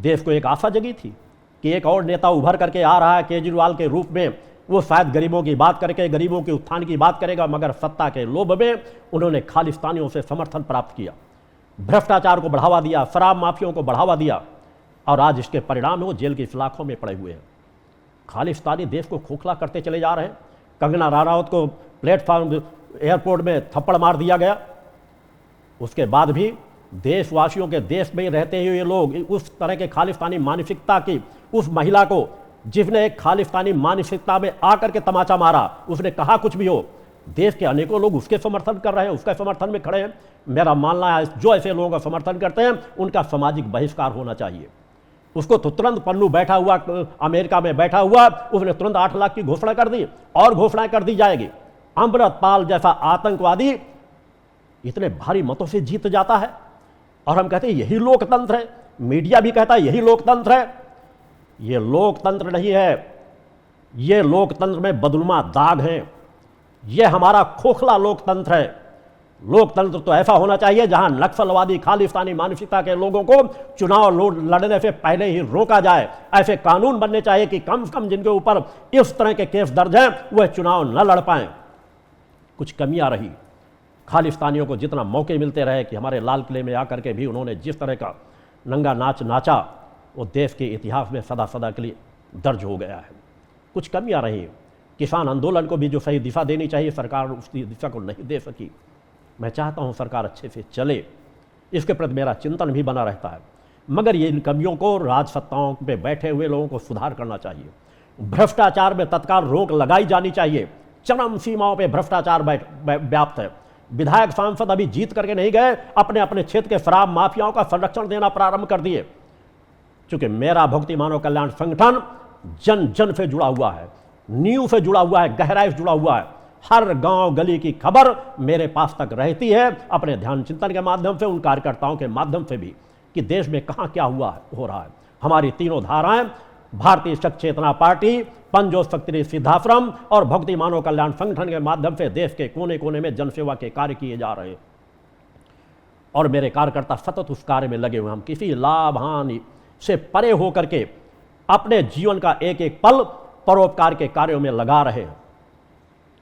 देश को एक आशा जगी थी कि एक और नेता उभर करके आ रहा है केजरीवाल के रूप में, वो शायद गरीबों की बात करके गरीबों के उत्थान की बात करेगा, मगर सत्ता के लोभ में उन्होंने खालिस्तानियों से समर्थन प्राप्त किया, भ्रष्टाचार को बढ़ावा दिया, शराब माफियों को बढ़ावा दिया, और आज इसके परिणाम वो जेल की सलाखों में पड़े हुए हैं। खालिस्तानी देश को खोखला करते चले जा रहे हैं। कंगना रनौत को प्लेटफॉर्म एयरपोर्ट में थप्पड़ मार दिया गया, उसके बाद भी देशवासियों के देश में रहते हुए लोग उस तरह के खालिस्तानी मानसिकता की उस महिला को, जिसने एक खालिस्तानी मानसिकता में आकर के तमाचा मारा, उसने कहा कुछ भी हो, देश के अनेकों लोग उसके समर्थन कर रहे हैं, उसके समर्थन में खड़े हैं। मेरा मानना है जो ऐसे लोगों का समर्थन करते हैं उनका सामाजिक बहिष्कार होना चाहिए। उसको तो तुरंत पन्नू बैठा हुआ अमेरिका में बैठा हुआ, उसने तुरंत 8 लाख की घोषणा कर दी और घोषणाएं कर दी जाएगी। अमृतपाल जैसा आतंकवादी इतने भारी मतों से जीत जाता है और हम कहते हैं यही लोकतंत्र है। मीडिया भी कहता है यही लोकतंत्र है। ये लोकतंत्र नहीं है, ये लोकतंत्र में बदनुमा दाग हैं। ये हमारा खोखला लोकतंत्र है। लोकतंत्र तो ऐसा होना चाहिए जहां नक्सलवादी खालिस्तानी मानसिकता के लोगों को चुनाव लड़ने से पहले ही रोका जाए। ऐसे कानून बनने चाहिए कि कम से कम जिनके ऊपर इस तरह के केस दर्ज हैं वह चुनाव न लड़ पाएं। कुछ कमियां रही, खालिस्तानियों को जितना मौके मिलते रहे कि हमारे लाल किले में आकर के भी उन्होंने जिस तरह का नंगा नाच नाचा, वो देश के इतिहास में सदा सदा के लिए दर्ज हो गया है। कुछ कमियां रही, किसान आंदोलन को भी जो सही दिशा देनी चाहिए सरकार उसकी दिशा को नहीं दे सकी। मैं चाहता हूं सरकार अच्छे से चले, इसके प्रति मेरा चिंतन भी बना रहता है, मगर ये इन कमियों को राजसत्ताओं पे बैठे हुए लोगों को सुधार करना चाहिए। भ्रष्टाचार में तत्काल रोक लगाई जानी चाहिए। चरम सीमाओं पे भ्रष्टाचार व्याप्त है। विधायक सांसद अभी जीत करके नहीं गए, अपने अपने क्षेत्र के शराब माफियाओं का संरक्षण देना प्रारंभ कर दिए। क्योंकि मेरा भक्ति मानव कल्याण संगठन जन जन से जुड़ा हुआ है, नींव से जुड़ा हुआ है, गहराई से जुड़ा हुआ है। हर गांव गली की खबर मेरे पास तक रहती है, अपने ध्यान चिंतन के माध्यम से, उन कार्यकर्ताओं के माध्यम से भी, कि देश में कहां क्या हो रहा है। हमारी तीनों धाराएं, भारतीय शक्ति चेतना पार्टी, पंजोज शक्ति सिद्धाश्रम और भक्ति मानव कल्याण संगठन के माध्यम से देश के कोने कोने में जनसेवा के कार्य किए जा रहे हैं और मेरे कार्यकर्ता सतत उस कार्य में लगे हुए। हम किसी लाभ हानि से परे होकर के अपने जीवन का एक एक पल परोपकार के कार्यों में लगा रहे हैं।